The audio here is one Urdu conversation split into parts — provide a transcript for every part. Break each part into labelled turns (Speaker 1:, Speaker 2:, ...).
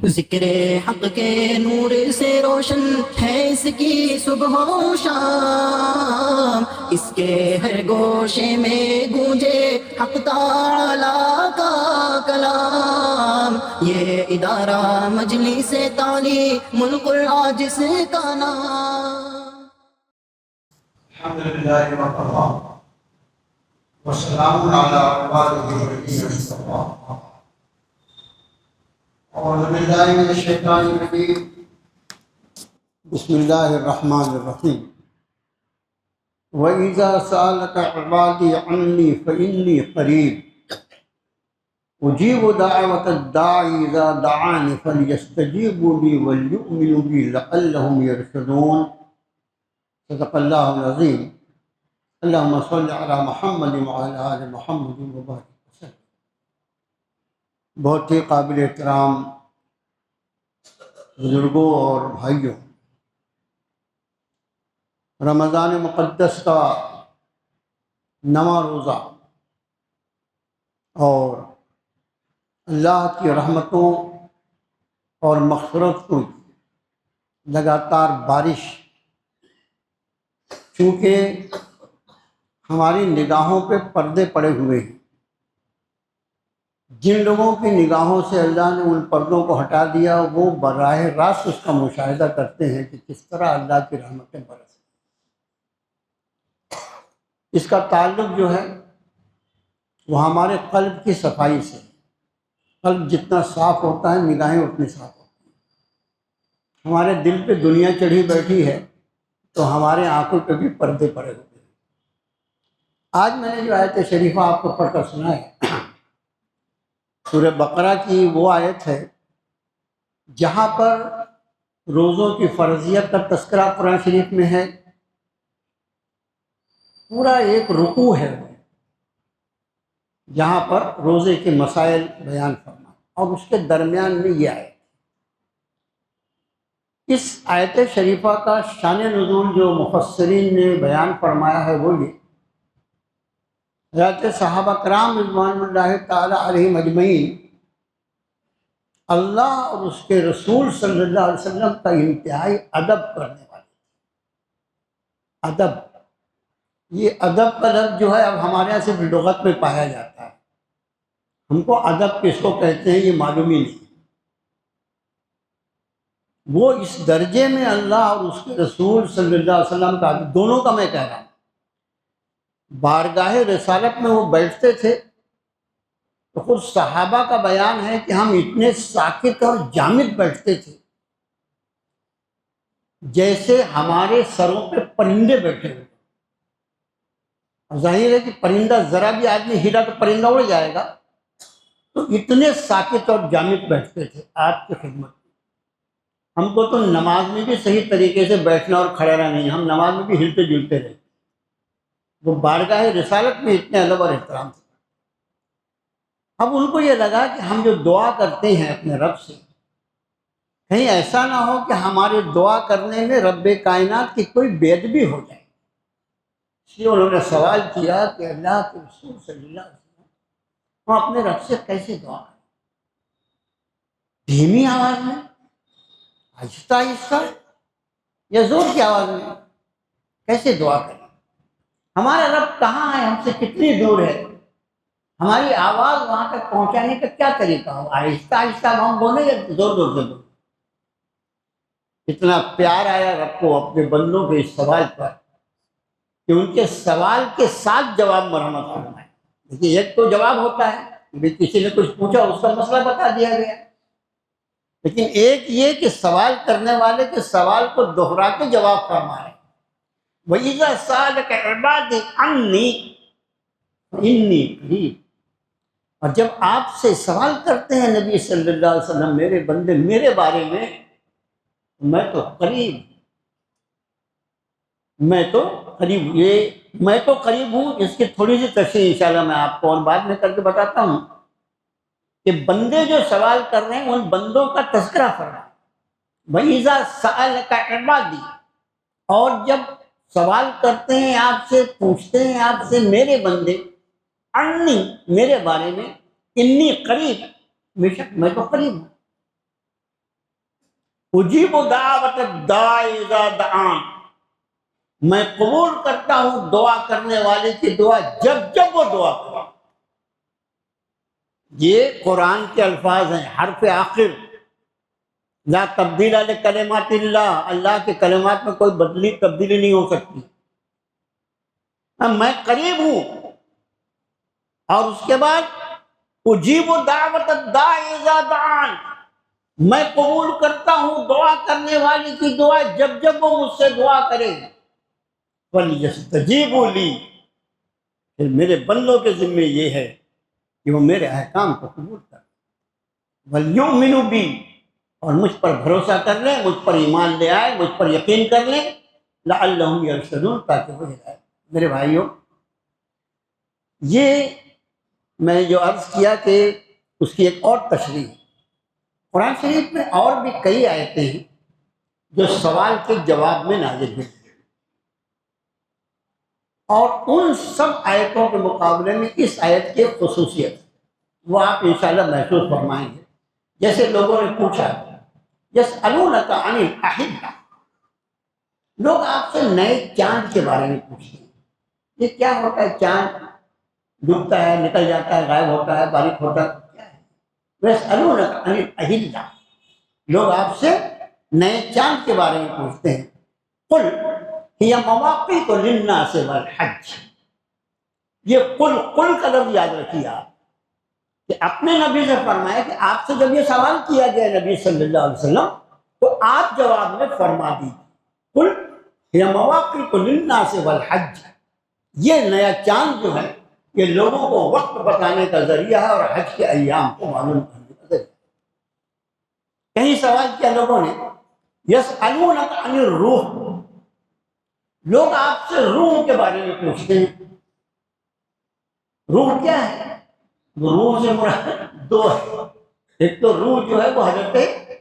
Speaker 1: ذکر حق کے نور سے روشن ہے اس کی صبح و شام، اس کے ہر گوشے میں گونجے حق تعالیٰ کا کلام، یہ ادارہ مجلس تعلیم القرآن جس کا نام۔
Speaker 2: الحمدللہ وکفی وسلام علی عبادہ الذین اصطفی۔ اعوذ باللہ من الشیطان الرجیم، بسم اللہ الرحمن الرحیم۔ وَإِذَا سَأَلَكَ عِبَادِي عَنِّي فَإِنِّي قَرِيبٌ أُجِيبُ دَعْوَةَ الدَّاعِ إِذَا دَعَانِ فَلْيَسْتَجِيبُوا لِي وَلْيُؤْمِنُوا بِي لَعَلَّهُمْ يَرْشُدُونَ۔ صدق اللہ العظیم۔ اللہم صل علی محمد وعلی آل محمد وبارک وسلم۔ بہت ہی قابل احترام بزرگوں اور بھائیوں، رمضان مقدس کا 9واں روزہ اور اللہ کی رحمتوں اور مغفرت کی لگاتار بارش، چونکہ ہماری نگاہوں پہ پردے پڑے ہوئے ہیں، جن لوگوں کی نگاہوں سے اللہ نے ان پردوں کو ہٹا دیا وہ براہ راست اس کا مشاہدہ کرتے ہیں کہ کس طرح اللہ کی رحمتیں برس۔ اس کا تعلق جو ہے وہ ہمارے قلب کی صفائی سے۔ قلب جتنا صاف ہوتا ہے نگاہیں اتنی صاف ہوتی ہیں۔ ہمارے دل پہ دنیا چڑھی بیٹھی ہے تو ہمارے آنکھوں پہ بھی پردے پڑے ہوتے ہیں۔ آج میں نے جو آیت شریفہ آپ کو پڑھ کر سنا ہے سورہ بقرہ کی وہ آیت ہے جہاں پر روزوں کی فرضیت کا تذکرہ قرآن شریف میں ہے۔ پورا ایک رکوع ہے جہاں پر روزے کے مسائل بیان فرما، اور اس کے درمیان میں یہ آیت۔ اس آیت شریفہ کا شان نزول جو مفسرین نے بیان فرمایا ہے وہ یہ، حضرت صحابہ کرام رضوان اللہ تعالی علیہم اجمعین اللہ اور اس کے رسول صلی اللہ علیہ وسلم کا انتہائی ادب کرنے والے۔ ادب، یہ ادب کا لفظ جو ہے اب ہمارے یہاں صرف لغت میں پایا جاتا ہے، ہم کو ادب کس کو کہتے ہیں یہ معلوم ہی نہیں۔ وہ اس درجے میں اللہ اور اس کے رسول صلی اللہ علیہ وسلم کا، دونوں کا میں کہہ رہا ہوں، بارگاہ رسالت میں وہ بیٹھتے تھے تو خود صحابہ کا بیان ہے کہ ہم اتنے ساکت اور جامد بیٹھتے تھے جیسے ہمارے سروں پہ پرندے بیٹھے ہوئے۔ ظاہر ہے کہ پرندہ ذرا بھی آدمی ہلا تو پرندہ اڑ جائے گا، تو اتنے ساکت اور جامد بیٹھتے تھے آپ کی خدمت میں۔ ہم کو تو نماز میں بھی صحیح طریقے سے بیٹھنا اور کھڑا رہنا نہیں، ہم نماز میں بھی ہلتے جلتے رہتے۔ وہ بارگاہ رسالت میں اتنے ادب اور احترام تھے۔ اب ان کو یہ لگا کہ ہم جو دعا کرتے ہیں اپنے رب سے، کہیں ایسا نہ ہو کہ ہمارے دعا کرنے میں رب کائنات کی کوئی بے ادبی ہو جائے۔ اس لیے انہوں نے سوال کیا کہ اللہ کے رسول صلی اللہ علیہ وسلم ہم اپنے رب سے کیسے دعا کریں؟ دھیمی آواز میں، آہستہ آہستہ، یا زور کی آواز میں؟ کیسے دعا کریں؟ ہمارا رب کہاں ہے، ہم سے کتنی دور ہے؟ ہماری آواز وہاں تک پہنچانے کا کیا طریقہ ہو؟ آہستہ آہستہ ہم بولیں یا زور زور سے بولیں؟ اتنا پیار آیا رب کو اپنے بندوں کے اس سوال پر کہ ان کے سوال کے ساتھ جواب مرحمت فرمائے۔ دیکھیے ایک تو جواب ہوتا ہے کہ کسی نے کچھ پوچھا اس کا مسئلہ بتا دیا گیا، لیکن ایک یہ کہ سوال کرنے والے کے سوال کو دوہرا کے جواب فرمائے۔ وَإِذَا سَأَلَكَ عِبَادِي عَنِّي فَإِنِّي قَرِيبٌ۔ اور جب آپ سے سوال کرتے ہیں نبی صلی اللہ علیہ وسلم میرے بندے میرے بارے میں، میں تو قریب، میں تو قریب، یہ میں تو قریب ہوں، اس کی تھوڑی سی تشریح انشاءاللہ میں آپ کو اور بعد میں کر کے بتاتا ہوں کہ بندے جو سوال کر رہے ہیں ان بندوں کا تذکرہ فرمائے۔ وَإِذَا سَأَلَكَ عِبَادِي، اور جب سوال کرتے ہیں آپ سے، پوچھتے ہیں آپ سے میرے بندے، عنی میرے بارے میں، انی قریب، بے شک میں تو قریب ہوں۔ اجیب دعوت الداعی اذا دعان، میں قبول کرتا ہوں دعا کرنے والے کی دعا جب جب وہ دعا کرے۔ یہ قرآن کے الفاظ ہیں، حرف آخر، لا تبدیل لکلمات اللہ، اللہ کے کلمات میں کوئی تبدیلی نہیں ہو سکتی۔ میں قریب ہوں، اور اس کے بعد اجیب دعوت الداعی اذا دعان، میں قبول کرتا ہوں دعا کرنے والی کی دعا جب جب وہ مجھ سے دعا کرے۔ وَلْيَسْتَجِيبُوا لِي، پھر میرے بندوں کے ذمے یہ ہے کہ وہ میرے احکام کو قبول کریں۔ وَلْيُؤْمِنُوا بِي، اور مجھ پر بھروسہ کر لیں، مجھ پر ایمان لے آئے، مجھ پر یقین کر لیں، لعلہم یرشدون، تاکہ وہ ہدایت۔ میرے بھائیوں، یہ میں نے جو عرض کیا کہ اس کی ایک اور تشریح ہے۔ قرآن شریف میں اور بھی کئی آیتیں ہیں جو سوال کے جواب میں نازل ہوئی، اور ان سب آیتوں کے مقابلے میں اس آیت کی خصوصیت وہ آپ انشاءاللہ محسوس فرمائیں گے۔ جیسے لوگوں نے پوچھا یسألونک عن الأحلة، لوگ آپ سے نئے چاند کے بارے میں پوچھتے ہیں، یہ کیا ہوتا ہے؟ چاند ڈوبتا ہے، نکل جاتا ہے، غائب ہوتا ہے، باریک ہوتا ہے، کیا ہے؟ یسألونک عن الأحلة، لوگ آپ سے نئے چاند کے بارے میں پوچھتے ہیں۔ قل ہی مواقیت للناس والحج، یہ قل کا لفظ یاد رکھیے آپ، کہ اپنے نبی سے فرمایا کہ آپ سے جب یہ سوال کیا گیا نبی صلی اللہ علیہ وسلم تو آپ جواب میں فرما دیجیے قل ہی مواقیت للناس والحج، یہ نیا چاند جو ہے یہ لوگوں کو وقت بتانے کا ذریعہ ہے اور حج کے ایام کو معلوم کرنے کا ذریعہ۔ کہیں سوال کیا لوگوں نے، یسألونک عن الروح، لوگ آپ سے روح کے بارے میں پوچھتے ہیں۔ روح کیا ہے؟ روح سے مراد دو ہے، ایک تو روح جو ہے وہ حضرت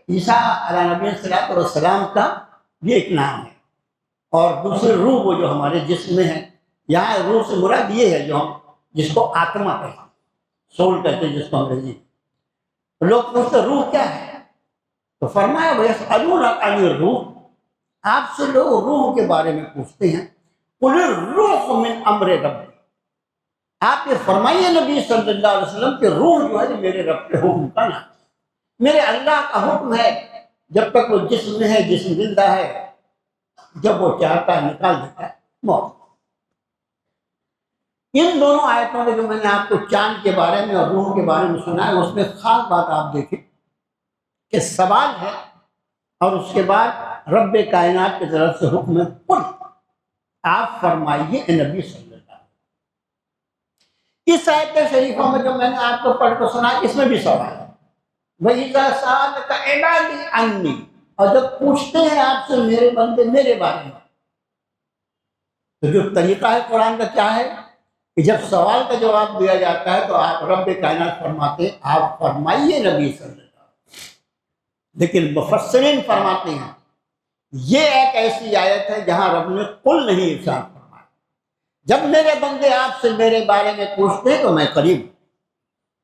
Speaker 2: عیسیٰ علیہ نبی صلی اللہ علیہ وسلم کا یہ ایک نام ہے، اور دوسری روح وہ جو ہمارے جسم میں ہے۔ یہاں روح سے مراد یہ ہے جو ہم جس کو آتما کہتے ہیں، سول کہتے ہیں جس کو انگریزی میں۔ لوگ پوچھتے روح کیا ہے، تو فرمایا وَيَسْأَلُونَكَ عَنِ الرُّوحِ، آپ سے لوگ روح کے بارے میں پوچھتے ہیں۔ قُلِ الرُّوحُ مِنْ أَمْرِ رَبِّ، آپ یہ فرمائیے نبی صلی اللہ علیہ وسلم کہ روح جو ہے میرے رب کے حکم کا نام، میرے اللہ کا حکم ہے، جب تک وہ جسم میں ہے، جسم زندہ ہے، جب وہ چاہتا ہے نکال دیتا ہے موت۔ ان دونوں آیتوں میں جو میں نے آپ کو چاند کے بارے میں اور روح کے بارے میں سنا ہے، اس میں خاص بات آپ دیکھیں کہ سوال ہے اور اس کے بعد رب کائنات کی طرف سے حکم ہے قل، آپ فرمائیے اے نبی صلی اللہ علیہ وسلم۔ اس آیت شریفوں میں جو میں نے آپ کو پڑھ کر سنا اس میں بھی سوال ہے، وَإِذَا سَأَلَكَ عِبَادِي عَنِّي، اور جب پوچھتے ہیں آپ سے میرے بندے میرے بارے میں، تو جو طریقہ ہے قرآن کا کیا ہے کہ جب سوال کا جواب دیا جاتا ہے تو آپ رب کائنات فرماتے ہیں آپ فرمائیے نبی صلی اللہ علیہ وسلم۔ لیکن مفسرین فرماتے ہیں یہ ایک ایسی آیت ہے جہاں رب نے قل نہیں ارشاد فرمایا، جب میرے بندے آپ سے میرے بارے میں پوچھتے ہیں تو میں قریب ہوں،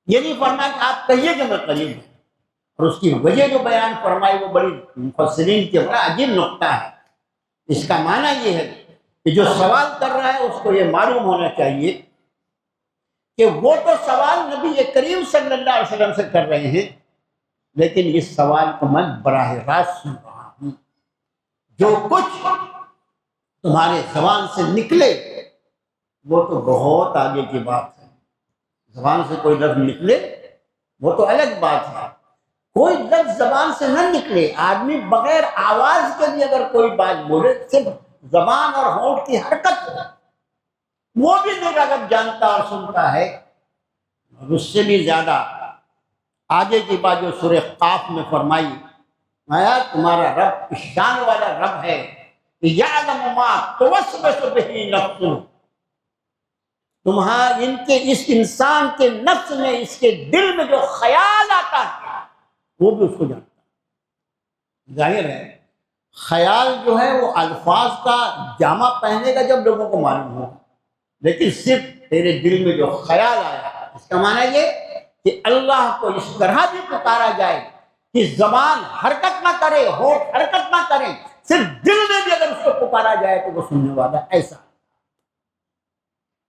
Speaker 2: یہ نہیں فرمایا کہ آپ کہیے کہ میں قریب ہوں۔ اور اس کی وجہ جو بیان فرمائی وہ بڑی مفسرین کے بڑا عجیب نقطہ ہے۔ اس کا معنی یہ ہے کہ جو سوال کر رہا ہے اس کو یہ معلوم ہونا چاہیے کہ وہ تو سوال نبی کریم صلی اللہ علیہ وسلم سے کر رہے ہیں، لیکن اس سوال کو میں براہ راست سن رہا ہوں۔ جو کچھ تمہارے زبان سے نکلے وہ تو بہت آگے کی بات ہے، زبان سے کوئی لفظ نکلے وہ تو الگ بات ہے، کوئی لفظ زبان سے نہ نکلے، آدمی بغیر آواز کے بھی اگر کوئی بات بولے، صرف زبان اور ہونٹ کی حرکت ہو، وہ بھی میرا رب جانتا اور سنتا ہے۔ اور اس سے بھی زیادہ آگے کی بات جو سورہ قاف میں فرمائی، آیا تمہارا رب شان والا رب ہے، یعلم ما توسوس بہ نفسہ، تمہارا اس انسان کے نفس میں، اس کے دل میں جو خیال آتا ہے وہ بھی اس کو جانتا ہے۔ ظاہر ہے خیال جو ہے وہ الفاظ کا جامع پہنے گا جب لوگوں کو معلوم ہو، لیکن صرف تیرے دل میں جو خیال آیا، اس کا معنی یہ کہ اللہ کو اس طرح بھی پکارا جائے کہ زبان حرکت نہ کرے، ہونٹ حرکت نہ کریں، صرف دل میں بھی اگر اس کو پکارا جائے تو وہ سننے والا ایسا۔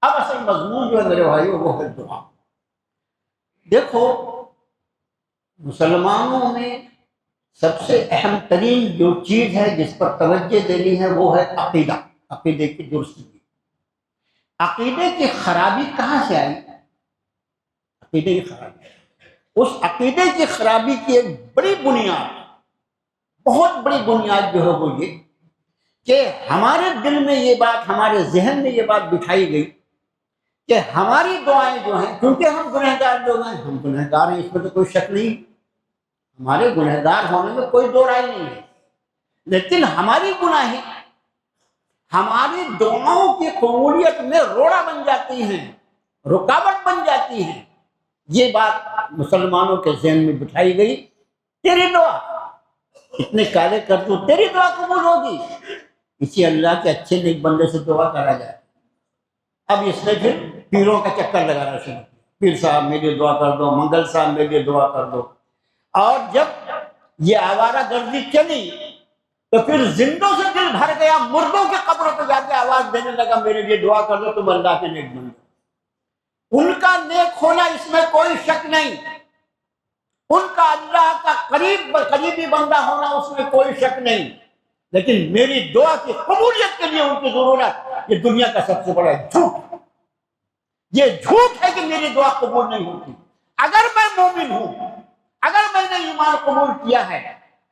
Speaker 2: اب اصل مضمون جو ہے میرے بھائیو وہ ہے دعا۔ دیکھو مسلمانوں میں سب سے اہم ترین جو چیز ہے جس پر توجہ دینی ہے وہ ہے عقیدہ، عقیدے کی درستگی۔ عقیدے کی خرابی کہاں سے آئی؟ عقیدے کی خرابی، اس عقیدے کی خرابی کی ایک بڑی بنیاد، بہت بڑی بنیاد جو ہے وہ یہ کہ ہمارے دل میں یہ بات، ہمارے ذہن میں یہ بات بٹھائی گئی کہ ہماری دعائیں جو ہیں، کیونکہ ہم گنہگار لوگ ہیں، ہم گنہگار ہیں، اس میں تو کوئی شک نہیں، ہمارے گنہگار ہونے میں کوئی دو رائے نہیں ہے، لیکن ہماری گناہیں ہماری دعاؤں کی قبولیت میں روڑا بن جاتی ہیں، رکاوٹ بن جاتی ہیں۔ یہ بات مسلمانوں کے ذہن میں بٹھائی گئی، تیری دعا اتنے کالے کر دوں تیری دعا قبول ہوگی، اسی اللہ کے اچھے نیک بندے سے دعا کرا جائے۔ اب اس نے پھر پیروں کا چکر لگانا شروع کیا، پیر صاحب میرے لیے دعا کر دو، منگل صاحب میرے لیے دعا کر دو۔ اور جب یہ آوارہ گردی چلی تو پھر زندوں سے دل بھر گیا، مردوں کے قبروں پہ جا کے آواز دینے لگا میرے لیے دعا کر دو، تم اللہ کے نیک بندے۔ ان کا نیک ہونا اس میں کوئی شک نہیں، ان کا اللہ کا قریبی بندہ ہونا اس میں کوئی شک نہیں، لیکن میری دعا کی قبولیت کے لیے ان کی ضرورت، یہ دنیا کا سب سے بڑا جھوٹ، یہ جھوٹ ہے کہ میری دعا قبول نہیں ہوتی۔ اگر میں مومن ہوں، اگر میں نے ایمان قبول کیا ہے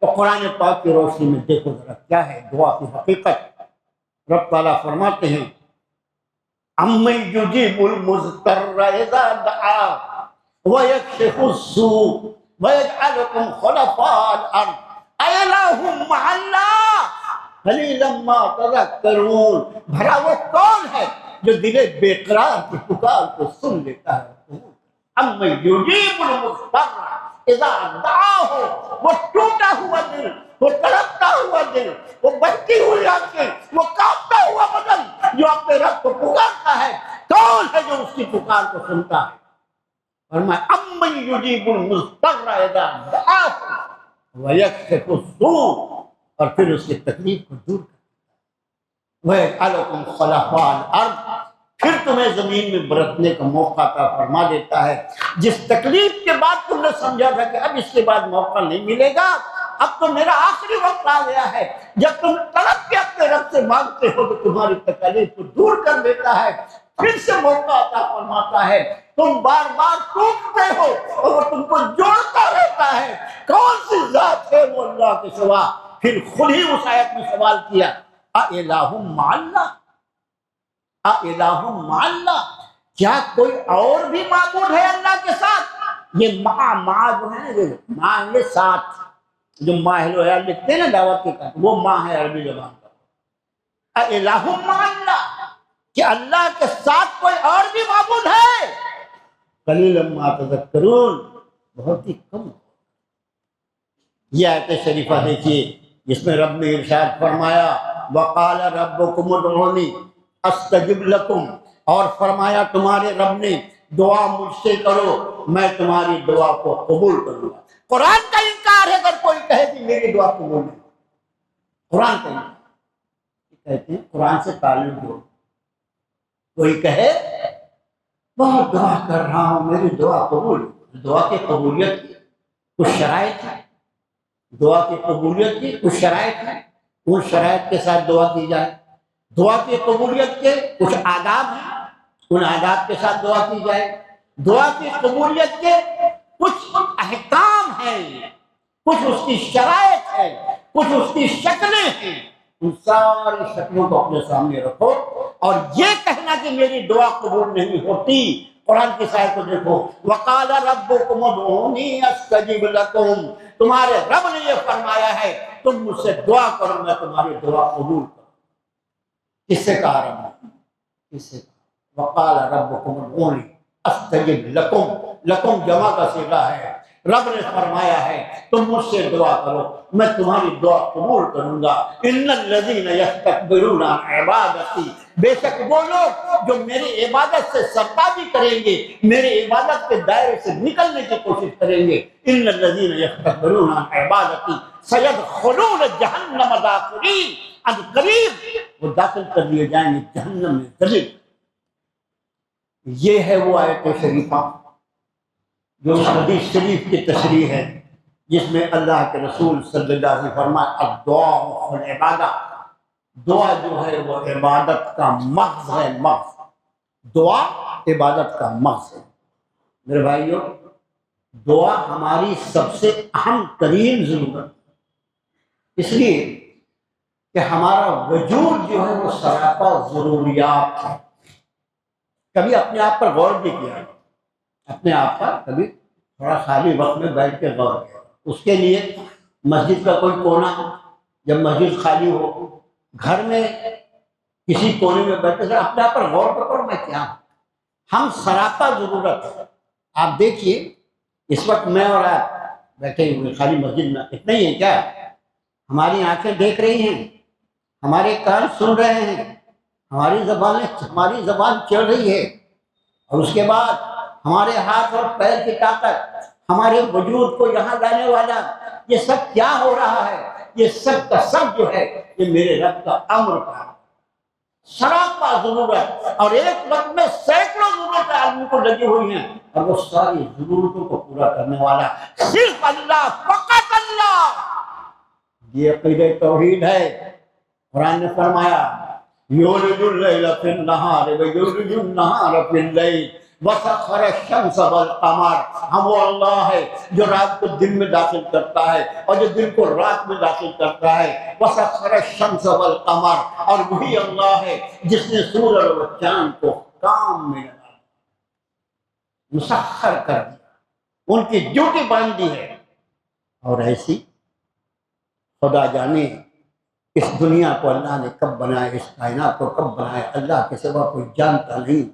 Speaker 2: تو قرآن پاک کی روشنی میں دیکھو ذرا کیا ہے دعا کی حقیقت۔ رب تعالیٰ فرماتے ہیں اَمَّن يُجِيبُ الْمُضْطَرَّ إِذَا دَعَاهُ وَيَكْشِفُ السُّوءَ وَيَجْعَلُكُمْ خُلَفَاءَ الْأَرْضِ أَإِلَٰهٌ مَّعَ اللَّهِ قَلِيلًا مَّا تَذَكَّرُونَ۔ بھلا وہ کون ہے جو دل بے قرار کی پکار کو سن لیتا ہے؟ اَمَّن يُجِيبُ الْمُضْطَرَّ إِذَا دَعَاهُ، وہ ٹوٹا ہوا دل، وہ تڑپتا ہوا دل، وہ بچتی ہوئی آنکھیں، وہ کانپتا ہوا بدن جو اپنے رب کو پکارتا ہے، کون ہے جو اس کی پکار کو سنتا ہے؟ فرمایا اَمَّن يُجِيبُ الْمُضْطَرَّ إِذَا دَعَاهُ وَيَكْشِفُ السُّوءَ، اور پھر اس کی تکلیف کو دور کرتا ہے، وَيَجْعَلُكُمْ خُلَفَاءَ الْأَرْضِ، پھر تمہیں زمین میں برتنے کا موقع عطا فرما دیتا ہے۔ جس تکلیف کے بعد تم نے سمجھا تھا کہ اب اس کے بعد موقع نہیں ملے گا، اب تو میرا آخری وقت آ گیا ہے، جب تم تڑپ کے اپنے رب سے مانگتے ہو تو تمہاری تکلیف کو دور کر دیتا ہے، پھر سے موقع عطا فرماتا ہے۔ تم بار بار ٹوٹتے ہو اور وہ تم کو جوڑتا رہتا ہے۔ کون سی ذات ہے وہ اللہ کے سوا؟ پھر خود ہی اس آیت میں سوال کیا اَإِلَٰهٌ مَّعَ اللَّهِ، اَإِلَٰهٌ مَّعَ اللَّهِ، کیا کوئی اور بھی معبود ہے اللہ کے ساتھ؟ یہ مع جو ہے نا، یہ مع یہ ساتھ، جو ماہر وغیرہ لکھتے ہیں نا دعوت کے کام، وہ ماں ہے عربی زبان کا۔ اِلَٰهٌ مَّعَ اللَّهِ، کہ اللہ کے ساتھ کوئی اور بھی معبود ہے؟ قَلِيلًا مَّا تَذَكَّرُونَ، بہت ہی کم۔ یہ آیت شریفہ دیکھیے جس میں رب نے ارشاد فرمایا وَقَالَ رَبُّكُمُ ادْعُونِي أَسْتَجِبْ لَكُمْ، اور فرمایا تمہارے رب نے دعا مجھ سے کرو میں تمہاری دعا کو قبول کروں گا۔ قرآن کا انکار ہے اگر کوئی کہے کہ میری دعا قبول نہیں، قرآن کا انکار کہتے ہیں قرآن سے تعلق دو، کوئی کہے بہت دعا کر رہا ہوں میری دعا قبول، دعا کی قبولیت کی کچھ شرائط ہے، دعا کی قبولیت کی کچھ شرائط ہے، ان شرائط کے ساتھ دعا کی جائے۔ دعا کی قبولیت کے کچھ آداب ہیں، ان آداب کے ساتھ دعا کی جائے۔ دعا کی قبولیت کے کچھ احکام ہیں، کچھ اس کی شرائط ہے، کچھ اس کی شکلیں ہیں، ان ساری شکلوں کو اپنے سامنے رکھو، اور یہ کہنا کہ میری دعا قبول نہیں ہوتی، قرآن کی آیت کو دیکھو وَقَالَ رَبُّكُمُ ادْعُونِي أَسْتَجِبْ لَكُمْ، تمہارے رب نے یہ فرمایا ہے تم مجھ سے دعا کرو میں تمہاری دعا قبول کروں۔ کس سے کہا رب نے؟ کس سے کہا؟ وَقَالَ رَبُّكُمُ ادْعُونِي أَسْتَجِبْ لَكُمْ، لکم جمع کا صیغہ ہے، رب نے فرمایا ہے تم مجھ سے دعا کرو میں تمہاری دعا قبول کروں گا. ان الذین یستکبرون عن عبادتی، بے شک وہ لوگ جو میری عبادت سے سرکاری کریں گے، میری عبادت کے دائرے سے نکلنے کی کوشش کریں گے. ان الذین یستکبرون عن عبادتی سیدخلون جہنم داخرین، اب قریب وہ داخل کر لیے جائیں گے جہنم میں ذلیل. یہ ہے وہ آیت شریفہ جو اس حدیث شریف کی تشریح ہے جس میں اللہ کے رسول صلی اللہ علیہ وسلم فرمایا الدعاء والعبادہ، دعا جو ہے وہ عبادت کا مغز ہے. مغز دعا عبادت کا مغز ہے. میرے بھائیو، دعا ہماری سب سے اہم ترین ضرورت، اس لیے کہ ہمارا وجود جو ہے وہ سراپا ضروریات ہے. کبھی اپنے آپ پر غور بھی کیا، اپنے آپ پر کبھی تھوڑا خالی وقت میں بیٹھ کے غور کیا. اس کے لیے مسجد کا کوئی کونا، جب مسجد خالی ہو، گھر میں کسی کونے میں بیٹھے سے اپنے آپ پر غور کرو میں کیا ہوں. ہم سراپا ضرورت ہے. آپ دیکھیے اس وقت میں اور آپ بیٹھے ہوئے خالی مسجد میں اتنا ہی ہے کیا؟ ہماری آنکھیں دیکھ رہی ہیں، ہمارے کان سن رہے ہیں، ہماری زبان چل رہی ہے، اور اس کے بعد ہمارے ہاتھ اور پیر کی طاقت، ہمارے وجود کو یہاں لانے والا، یہ سب کیا ہو رہا ہے؟ یہ سب کا سب جو ہے یہ میرے رب کا امر کا سراپا ضرورت. اور ایک وقت میں سینکڑوں ضرورتیں آدمی کو لگی ہوئی ہیں، اور وہ ساری ضرورتوں کو پورا کرنے والا صرف اللہ، فقط اللہ. یہ عقیدہ توحید ہے. قرآن نے فرمایا یولج اللیل فی النہار ویولج النہار فی اللیل وسخر الشمس والقمر. ہم وہ اللہ ہے جو رات کو دن میں داخل کرتا ہے اور جو دن کو رات میں داخل کرتا ہے. وسخر الشمس والقمر، اور وہی اللہ ہے جس نے سورج اور چاند کو کام میں لگا مسخر کر دیا، ان کی ڈیوٹی باندھ دی ہے. اور ایسی خدا جانے اس دنیا کو اللہ نے کب بنایا، اس کائنات کو کب بنایا، اللہ کے سوا کوئی جانتا نہیں.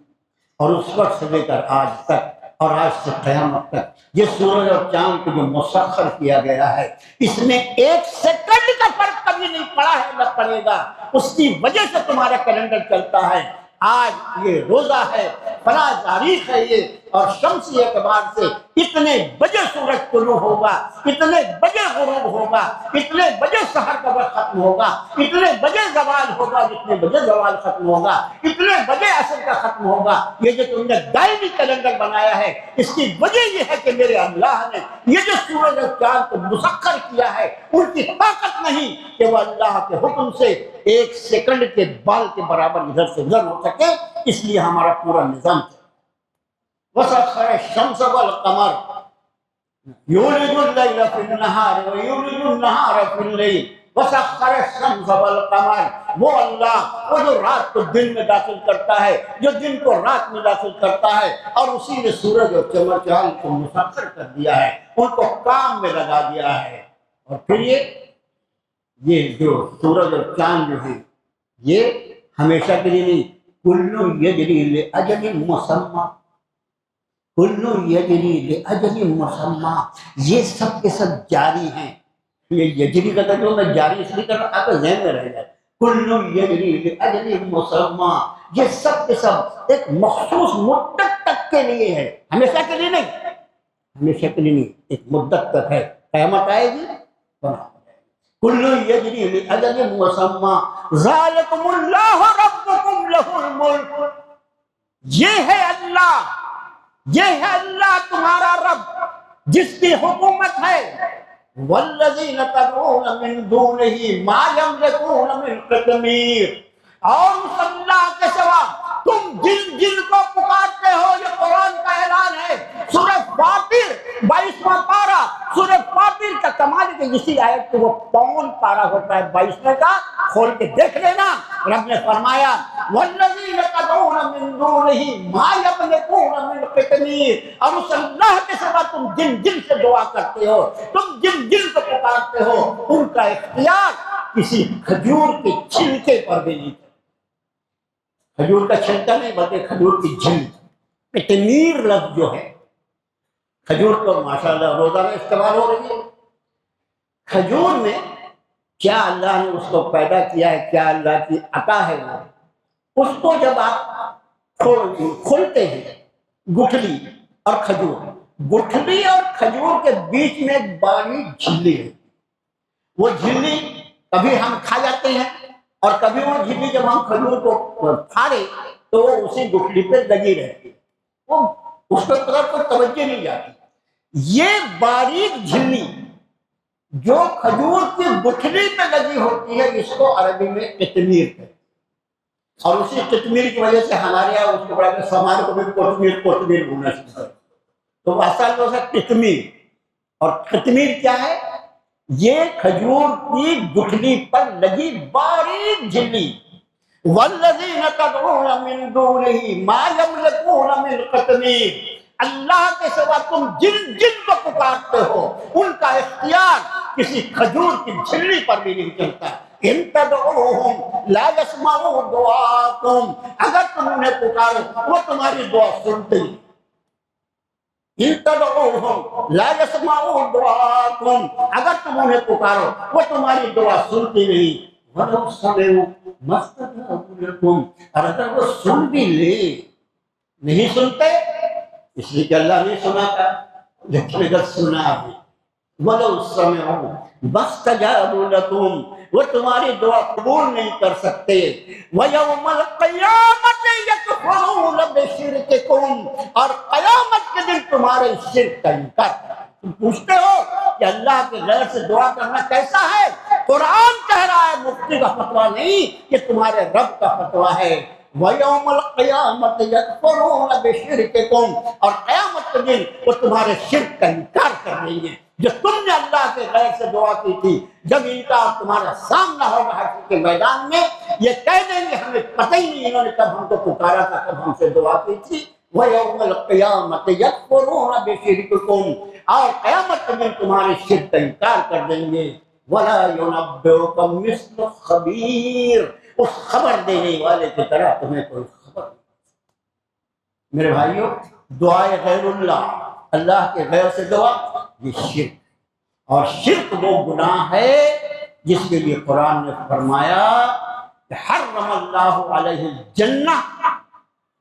Speaker 2: اور اس وقت سے لے کر آج تک اور آج سے قیامت تک یہ سورج اور چاند کو جو مسخر کیا گیا ہے، اس میں ایک سیکنڈ کا فرق کبھی نہیں پڑا ہے، نہ پڑے گا. اس کی وجہ سے تمہارا کیلنڈر چلتا ہے. آج یہ روزہ ہے، فلاں تاریخ ہے یہ، اور شمسی اعتبار سے اتنے بجے سورج طلوع ہوگا، اتنے بجے غروب ہوگا، اتنے بجے سحر کا وقت ختم ہوگا، اتنے بجے زوال ہوگا، اتنے بجے زوال ختم ہوگا، اتنے بجے عصر کا ختم ہوگا. یہ جو تم نے دائمی کیلنڈر بنایا ہے، اس کی وجہ یہ ہے کہ میرے اللہ نے یہ جو سورج اور چاند کو مسخر کیا ہے، ان کی طاقت نہیں کہ وہ اللہ کے حکم سے ایک سیکنڈ کے بال کے برابر ادھر سے ادھر ہو سکے. اس لیے ہمارا پورا نظام چلتا. وسخر الشمس والقمر یولج اللیل فی النہار ویولج النہار فی اللیل وسخر الشمس والقمر. وہ اللہ وہ جو رات کو دن میں داخل کرتا ہے، جو دن کو رات میں داخل کرتا ہے، اور اسی نے سورج اور چاند کو مسخر کر دیا ہے، ان کو کام میں لگا دیا ہے. اور پھر یہ جو سورج اور چاند جو ہیں یہ ہمیشہ کے لیے نہیں، کل یجری لاجل مسمى، کل یجری لاجل مسمى، یہ سب کے سب جاری ہیں. یہ یجری کا ترجمہ میں جاری اس لیے کر رہا آپ کے ذہن میں رہ جائے. کل یجری لاجل مسمى، یہ سب کے سب ایک مخصوص مدت تک کے لیے ہے، ہمیشہ کے لیے نہیں. ہمیشہ کے لیے نہیں، ایک مدت تک ہے. قیامت آئے گی بنا کل یجری لاجل مسمى ذالکم اللہ ربکم لہ الملک. یہ ہے اللہ، یہ ہے اللہ تمہارا رب جس کی حکومت ہے. والذین تدعون من دونہ ما یملکون من قطمیر، اور اس اللہ کے سوا تم جن کو پکارتے ہو، یہ قرآن کا اعلان ہے. سورہ فاطر 22واں پارہ، سورہ فاطر کا کمال ہے کہ اسی آیت کو وہ 52 پارہ ہوتا ہے، 22ویں کا کھول کے دیکھ لینا. رب نے فرمایا والذین تدعون من دونہ ما یملکون من قطمیر، اور اس اللہ کے سوا تم جن سے دعا کرتے ہو، تم جن کو پکارتے ہو، ان کا اختیار کسی کھجور کے چھلکے پر بھی نہیں. کھجور کا چھلکا نہیں بلکہ کھجور کی جھلک. قطمیر لفظ جو ہے کھجور تو ماشاءاللہ روزانہ استعمال ہو رہی ہے۔ کھجور میں کیا اللہ نے اس کو پیدا کیا ہے، کیا اللہ کی عطا ہے وہ، اس کو جب آپ کھولتے ہیں، گٹھلی اور کھجور، گٹھلی اور کھجور کے بیچ میں ایک باریک جھلی ہے، وہ جھلی کبھی ہم کھا جاتے ہیں اور کبھی وہ جھلی جب ہم کھجور کو پھاڑے تو وہ اسی گٹھلی پہ لگی رہتی ہے، وہ اس پر طرف کوئی توجہ نہیں جاتی۔ یہ باریک جھلی جو کھجور کی گٹھلی پہ لگی ہوتی ہے، اس کو عربی میں قطمیر کہتے ہیں، اور اسی قطمیر کی وجہ سے ہمارے یہاں اس کے بارے میں سامان کو بھی قطمیر بولنا شروع کر، تو اصل میں اسے قطمیر، اور قطمیر کیا ہے؟ یہ کھجور کی گٹھلی پر لگی باریک جھلی۔ والذین تدعون من دونہ ما یملکون من قطمیر، اللہ کے سوا تم جن کو پکارتے ہو ان کا اختیار کسی کھجور کی جھلی پر بھی نہیں چلتا۔ ان تدعوہم لا یسمعوا دعاءکم، اگر تم انہیں پکارو وہ تمہاری دعا سنتے ہیں۔ ان تدعوہم لا یسمعوا دعاءکم، اگر تم انہیں پکارو وہ تمہاری دعا سنتی نہیں۔ وَلَوْ سَمِعُوا مَا اسْتَجَابُوا لَكُمْ، اور اگر وہ سن بھی لے، نہیں سنتے اس لیے کہ اللہ نہیں سناتا، لیکن اگر سنا بھی، وَلَوْ سَمِعُوا مَا اسْتَجَابُوا لَكُمْ، وہ تمہاری دعا قبول نہیں کر سکتے۔ وَيَوْمَ الْقِيَامَةِ يَكْفُرُونَ بِشِرْكِكُمْ، اور قیامت کے دن تمہارے شرک کا انکار کریں۔ تم پوچھتے ہو کہ اللہ کے غیر سے دعا کرنا کیسا ہے؟ قرآن کہہ رہا ہے، مفتی کا فتویٰ نہیں، یہ تمہارے رب کا فتویٰ ہے۔ وَيَوْمَ الْقِيَامَةِ يَكْفُرُونَ بِشِرْكِكُمْ، اور قیامت کے دن وہ تمہارے شرک کا انکار کر رہی ہیں۔ جو تم نے اللہ کے غیر سے دعا کی تھی، جب انکار تمہارا سامنا ہوگا حشر کے میدان میں، یہ کہہ دیں گے ہمیں پتہ ہی نہیں انہوں نے کب ہم کو پکارا تھا، کب ہم سے دعا کی تھی۔ وَيَوْمَ الْقِيَامَةِ يَكْفُرُونَ بِشِرْكِكُمْ، اور قیامت کے دن تمہارے شرک کا انکار کر دیں گے۔ وَلَا يُنَبِّئُكَ مِثْلُ خَبِيرٍ، اس خبر دینے والے کی طرح تمہیں کوئی خبر نہیں۔ میرے بھائیوں، دعائے غیر اللہ کے غیر سے دعا، یہ شرک، اور شرک وہ گناہ ہے جس کے لیے قرآن نے فرمایا کہ حرم اللہ علیہ الجنہ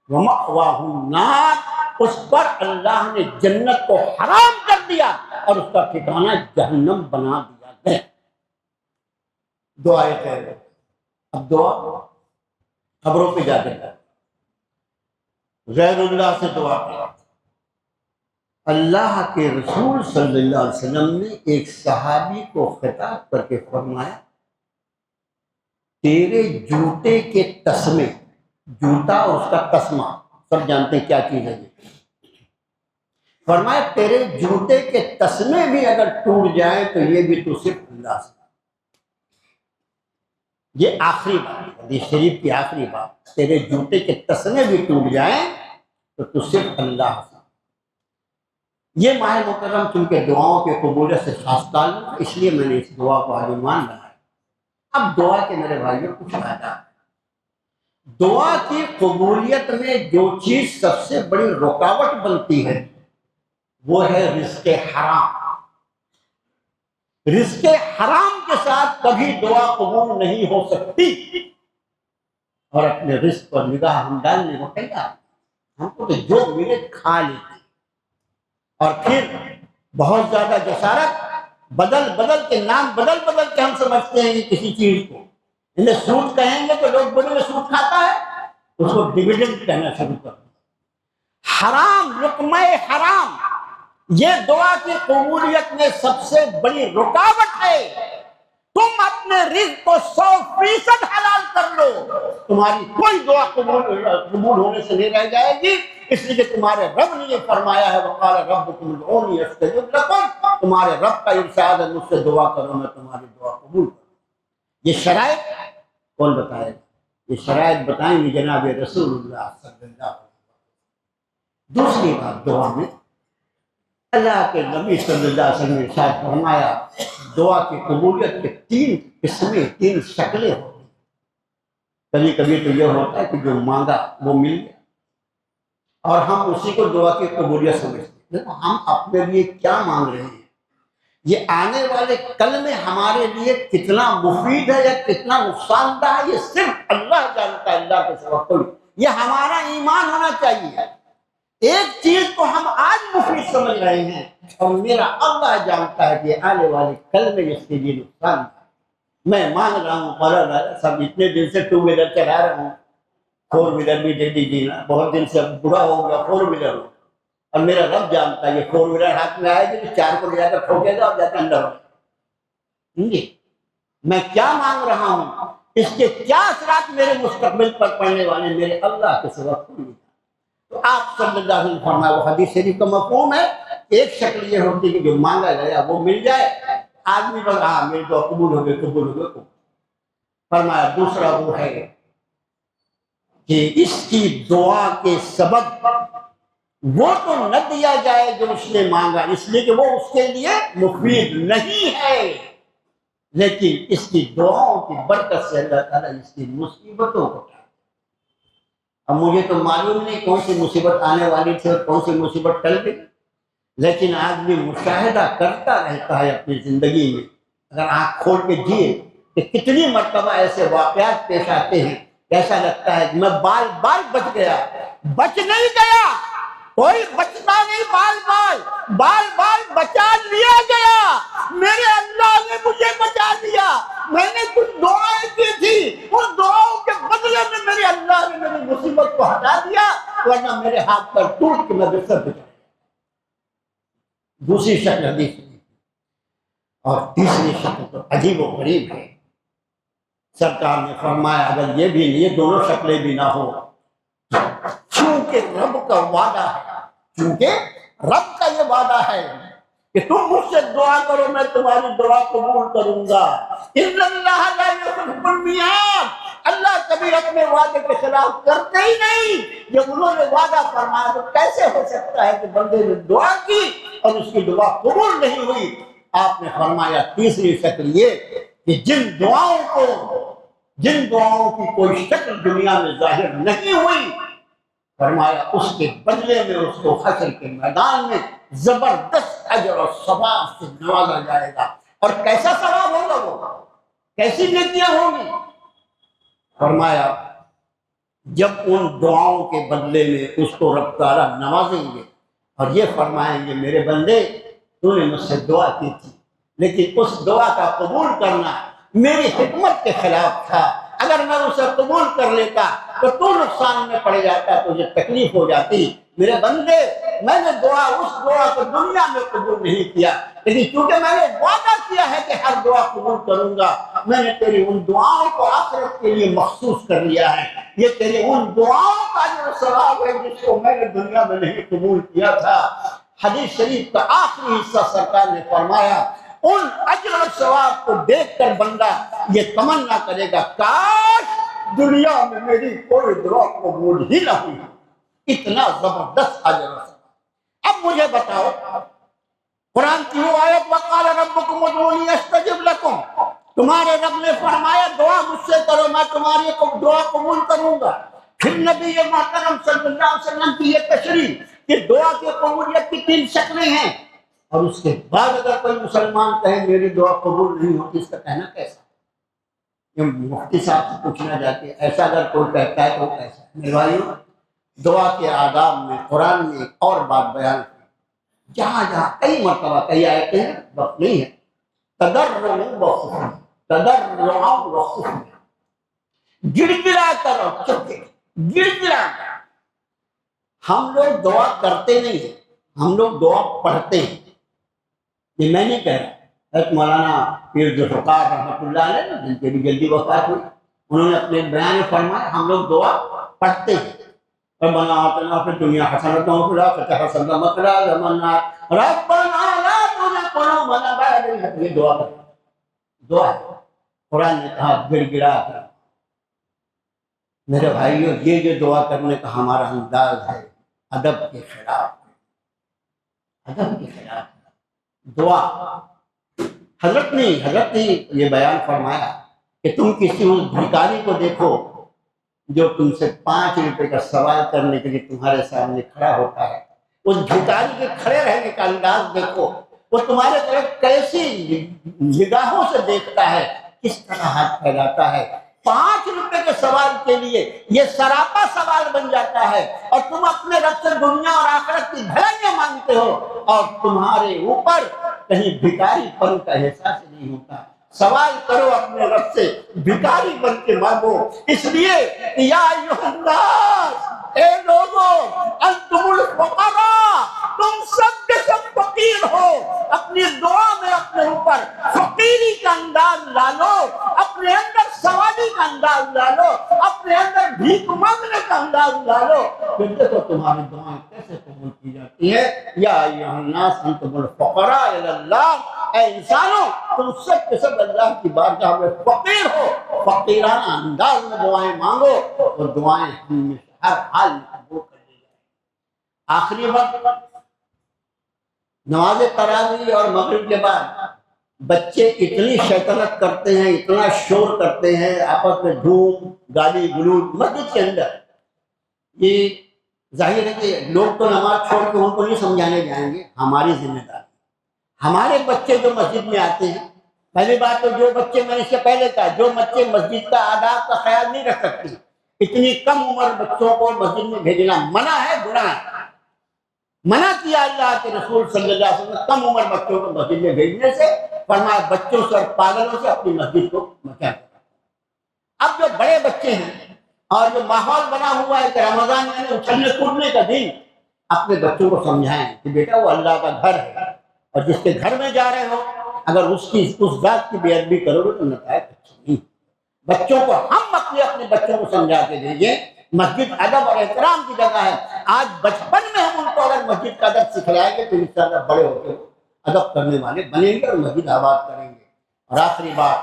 Speaker 2: ومأواہ النار، اس پر اللہ نے جنت کو حرام کر دیا اور اس کا ٹھکانہ جہنم بنا دیا گیا۔ دعائے غیر، اب دعا قبروں پہ جا کے غیر اللہ سے دعا کرو۔ اللہ کے رسول صلی اللہ علیہ وسلم نے ایک صحابی کو خطاب کر کے فرمایا، تیرے جوتے کے تسمے، جوتا اور اس کا تسمہ سب جانتے ہیں کیا چیز ہے یہ، فرمایا تیرے جوتے کے تسمے بھی اگر ٹوٹ جائیں تو یہ بھی تو صرف اللہ سے۔ یہ آخری بات، حدیث شریف کی آخری بات، تیرے جوتے کے تسمے بھی ٹوٹ جائیں تو صرف اللہ سے۔ یہ ماہ محرم چونکہ دعاؤں کے قبولیت سے خاص تعلق ہے، اس لیے میں نے اس دعا کو آج مان رہا ہے۔ اب دعا کے میرے بھائیوں کچھ فائدہ، دعا کی قبولیت میں جو چیز سب سے بڑی رکاوٹ بنتی ہے وہ ہے رزق حرام۔ رزق حرام کے ساتھ کبھی دعا قبول نہیں ہو سکتی، اور اپنے رزق پر نگاہ ہم ڈالنے کو تیار، ہم کو تو جو ملے کھا لیتے، اور پھر بہت زیادہ جسارت، بدل کے نام بدل کے ہم سمجھتے ہیں کہ کسی چیز کو، انہیں سود کہیں گے تو لوگ بولیں گے سود کھاتا ہے، اس کو ڈویڈنڈ کہنا شروع کر دیں۔ حرام، لقمہ حرام، یہ دعا کی قبولیت میں سب سے بڑی رکاوٹ ہے۔ تم اپنے رزق کو 100% حلال کر لو، تمہاری کوئی دعا قبول ہونے سے نہیں رہ جائے گی، اس لیے کہ تمہارے رب نے یہ فرمایا ہے وقال ربکم ادعونی استجب لکم، تمہارے رب کا ارشاد ہے مجھ سے دعا کرو میں تمہاری دعا قبول کروں۔ یہ شرائط کون بتائے گا؟ یہ شرائط بتائیں گے جناب رسول اللہ صلی اللہ علیہ وسلم۔ دوسری بات، دعا میں اللہ کے نبی صلی اللہ علیہ وسلم نے ارشاد فرمایا دعا کی قبولیت کے 3 قسمیں، 3 شکلیں ہوتی ہیں۔ کبھی کبھی تو یہ ہوتا ہے کہ جو مانگا وہ مل گیا اور ہم اسی کو دعا کی قبولیت سمجھتے ہیں، دیکھو ہم اپنے لیے کیا مانگ رہے ہیں، یہ آنے والے کل میں ہمارے لیے کتنا مفید ہے یا کتنا نقصان دہ ہے، یہ صرف اللہ جانتا ہے، اللہ کے سوا کوئی۔ یہ ہمارا ایمان ہونا چاہیے۔ ایک چیز کو ہم آج مفید سمجھ رہے ہیں اور میرا اللہ جانتا ہے کہ آنے والے کل میں اس کے لیے نقصان دہ ہے۔ میں مانگ رہا ہوں مولا سب اتنے دن سے 2 ویلر چلا رہا ہوں، 4 ویلر بھی دے دیجیے نا، بہت دن سے بڑا ہو گیا 4 ویلر ہو، اور میرا رب جانتا ہے یہ 4 ویلر ہاتھ میں آئے گی تو 4 کو لے جا کر ٹھوکے گا اور جا کے اندر ہو جی۔ میں کیا مانگ رہا ہوں، اس کے کیا اثرات میرے مستقبل پر پڑنے والے، میرے اللہ کے سوا کوئی نہیں۔ تو آپ صلی اللہ علیہ وسلم فرمایا، وہ حدیث شریف کا مفہوم ہے، ایک شکل یہ ہوتی ہے کہ جو مانگا گیا وہ مل جائے، آدمی بول رہا میری دعا قبول ہو گئی قبول ہو گئی۔ فرمایا دوسرا وہ ہے کہ اس کی دعا کے سبب وہ تو نہ دیا جائے جو اس نے مانگا، اس لیے کہ وہ اس کے لیے مفید نہیں ہے، لیکن اس کی دعاؤں کی برکت سے اللہ تعالیٰ اس کی مصیبتوں کو ٹالتا ہے۔ اب مجھے تو معلوم نہیں کون سی مصیبت آنے والی تھی اور کون سی مصیبت ٹل گئی، لیکن آدمی مشاہدہ کرتا رہتا ہے اپنی زندگی میں، اگر آنکھ کھول کے جیے کہ کتنی مرتبہ ایسے واقعات پیش آتے ہیں، ایسا لگتا ہے کہ میں بال بال بچ گیا، بچ نہیں گیا، کوئی بچتا نہیں، بال بال بال بال بچا لیا گیا، میرے اللہ نے مجھے بچا دیا۔ میں نے کچھ دعائیں کی تھی، ان دعاؤں کے بدلے میں میرے اللہ نے میری مصیبت کو ہٹا دیا، ورنہ میرے ہاتھ پر ٹوٹ کے میں بستر پہ چلا۔ دوسری شکل حدیث میں، اور تیسری شکل تو عجیب و غریب ہے۔ سرکار نے فرمایا اگر یہ بھی نہیں، یہ دونوں شکلیں بھی نہ ہو، چونکہ رب کا وعدہ ہے، چونکہ رب کا یہ وعدہ ہے کہ تم مجھ سے دعا کرو میں تمہاری دعا قبول کروں گا۔ ان اللہ لا یخلف المیعاد، اللہ کبھی اپنے وعدے کے خلاف کرتے ہی نہیں۔ جب انہوں نے وعدہ فرمایا تو کیسے ہو سکتا ہے کہ بندے نے دعا کی اور اس کی دعا قبول نہیں ہوئی؟ آپ نے فرمایا تیسری شکل یہ کہ جن دعاؤں کی کوئی شکل دنیا میں ظاہر نہیں ہوئی، فرمایا اس کے بدلے میں اس کو حشر کے میدان میں زبردست اجر اور ثواب سے نوازا جائے گا۔ اور کیسا ثواب ہوگا، وہ کیسی نیکیاں ہوں گی؟ فرمایا جب ان دعاؤں کے بدلے میں اس کو رب تعالیٰ نوازیں گے اور یہ فرمائیں گے میرے بندے تو نے مجھ سے دعا کی تھی، لیکن اس دعا کا قبول کرنا میری حکمت کے خلاف تھا، اگر میں اسے قبول کر لیتا تو تو نقصان میں پڑ جاتا، تجھے تکلیف ہو جاتی۔ میرے بندے میں نے اس دعا کو دنیا میں قبول نہیں کیا، لیکن کیونکہ میں نے وعدہ کیا ہے کہ ہر دعا قبول کروں گا، میں نے تیری ان دعاؤں کو آخرت کے لیے مخصوص کر لیا ہے۔ یہ تیری ان دعاؤں کا جو ثواب ہے جس کو میں نے دنیا میں نہیں قبول کیا تھا۔ حدیث شریف کا آخری حصہ سرکار نے فرمایا ان اجر اور ثواب کو دیکھ کر بندہ یہ تمنا کرے گا کاش دنیا میں میری کوئی دعا قبول ہی نہ ہوئی، اتنا زبردست اجر اور ثواب۔ اب مجھے بتاؤ قرآن کی وہ آیت وقال ربکم ادعونی استجب لکم، تمہارے رب نے فرمایا دعا مجھ سے کرو میں تمہاری دعا قبول کروں گا۔ پھر نبی محترم صلی اللہ علیہ وسلم کی یہ تشریح کہ دعا کی قبولیت کی 3 شکلیں ہیں، اور اس کے بعد اگر کوئی مسلمان کہے میری دعا قبول نہیں ہوتی، اس کا کہنا کیسا؟ یہ مفتی صاحب سے پوچھنا جاتے ایسا اگر کوئی کہتا ہے تو کیسا؟ میرے بھائیو دعا کے آداب میں قرآن میں ایک اور بات بیان کی، جہاں جہاں کئی مرتبہ کئی آیتیں ہیں، وقت نہیں ہے، تضرعا وخفیا، تضرعا وخفیا، گڑ گڑا کر اور چپکے گڑ گڑا کر۔ ہم لوگ دعا کرتے نہیں ہیں، ہم لوگ دعا پڑھتے ہیں۔ یہ میں نہیں کہہ رہا، حضرت مولانا پیر ذوالفقار رحمۃ اللہ علیہ جن کے بھی جلدی وفات ہوئی، انہوں نے اپنے بیان میں فرمایا ہم لوگ دعا پڑھتے ہیں۔ ربنا آتنا فی الدنیا حسنۃ وفی الآخرۃ حسنۃ وقنا عذاب النار ربنا لا تزغ قلوبنا بعد إذ ہديتنا۔ یہ دعا کرتے، دعا ہے۔ قرآن نے کہا گڑ گڑا کر۔ میرے بھائیو یہ جو دعا کرنے کا ہمارا انداز ہے ادب کے خلاف، ادب کے خلاف دعا۔ حضرت نے یہ بیان فرمایا کہ تم کسی اس بھکاری کو دیکھو جو تم سے 5 روپے کا سوال کرنے کے لیے تمہارے سامنے کھڑا ہوتا ہے، اس بھکاری کے کھڑے رہنے کا انداز دیکھو، وہ تمہارے طرف کیسی نگاہوں سے دیکھتا ہے، کس طرح ہاتھ پھیلاتا ہے۔ 5 روپے کے سوال کے لیے یہ سراپا سوال بن جاتا ہے، اور تم اپنے رب سے دنیا اور آخرت کی بھلائیاں مانگتے ہو، اور تمہارے اوپر کہیں بھکاری پن کا احساس نہیں ہوتا۔ سوال کرو اپنے رب سے، بھکاری بن کے مانگو، اس لیے یا ایھا الناس، اے لوگو، انتم الفقراء، تم سب کے سب فقیر ہو۔ اپنی دعا میں اپنے اوپر فقیری کا انداز لا لو، اپنے اندر سوالی کا انداز لا لو، اپنے اندر بھیک مانگنے کا انداز لا لو، پھر دیکھو تمہاری دعائیں کیسے قبول کی جاتی ہے۔ یا ایھا الناس انتم الفقراء الی اللہ، اے انسانوں تم سب کے سب اللہ کی بارگاہ میں فقیر ہو، فقیرانہ انداز میں دعائیں مانگو، اور دعائیں ہمیشہ ہر حال میں قبول کر لی جائیں۔ آخری وقت نماز تراویح اور مغرب کے بعد بچے اتنی شیطنت کرتے ہیں، اتنا شور کرتے ہیں، آپس میں دھوم گالی گلوچ مسجد کے اندر۔ یہ ظاہر ہے کہ لوگ تو نماز چھوڑ کے ان کو نہیں سمجھانے جائیں گے، ہماری ذمہ داری۔ ہمارے بچے جو مسجد میں آتے ہیں، پہلی بات تو جو بچے، میں نے اس سے پہلے کہا، جو بچے مسجد کا آداب کا خیال نہیں رکھ سکتے، اتنی کم عمر بچوں کو مسجد میں بھیجنا منع ہے، گناہ ہے۔ منع کیا اللہ کے رسول صلی اللہ علیہ وسلم نے کم عمر بچوں کو مسجد میں بھیجنے سے، فرمایا بچوں سے اور پاگلوں سے اپنی مسجد کو بچا کر۔ اب جو بڑے بچے ہیں اور جو ماحول بنا ہوا ہے کہ رمضان یعنی اچھلنے کودنے کا دن، اپنے بچوں کو سمجھائیں کہ بیٹا وہ اللہ کا گھر ہے، اور جس کے گھر میں جا رہے ہو اگر اس ذات کی بے ادبی کرو گے تو نتائج اچھے نہیں۔ بچوں کو ہم اپنے بچوں کو سمجھا کے دیں، مسجد ادب اور احترام کی جگہ ہے۔ آج بچپن میں ہم ان کو اگر مسجد کا ادب سکھلائیں گے تو انشاءاللہ بڑے ہو کے ادب کرنے والے بنیں گے اور مسجد آباد کریں گے۔ اور آخری بات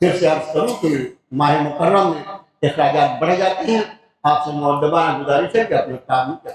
Speaker 2: پھر سے عرض کروں کہ ماہ مکرم میں اخراجات بڑھ جاتے ہیں، آپ سے مؤدبانہ گزارش ہے کہ اپنے کام میں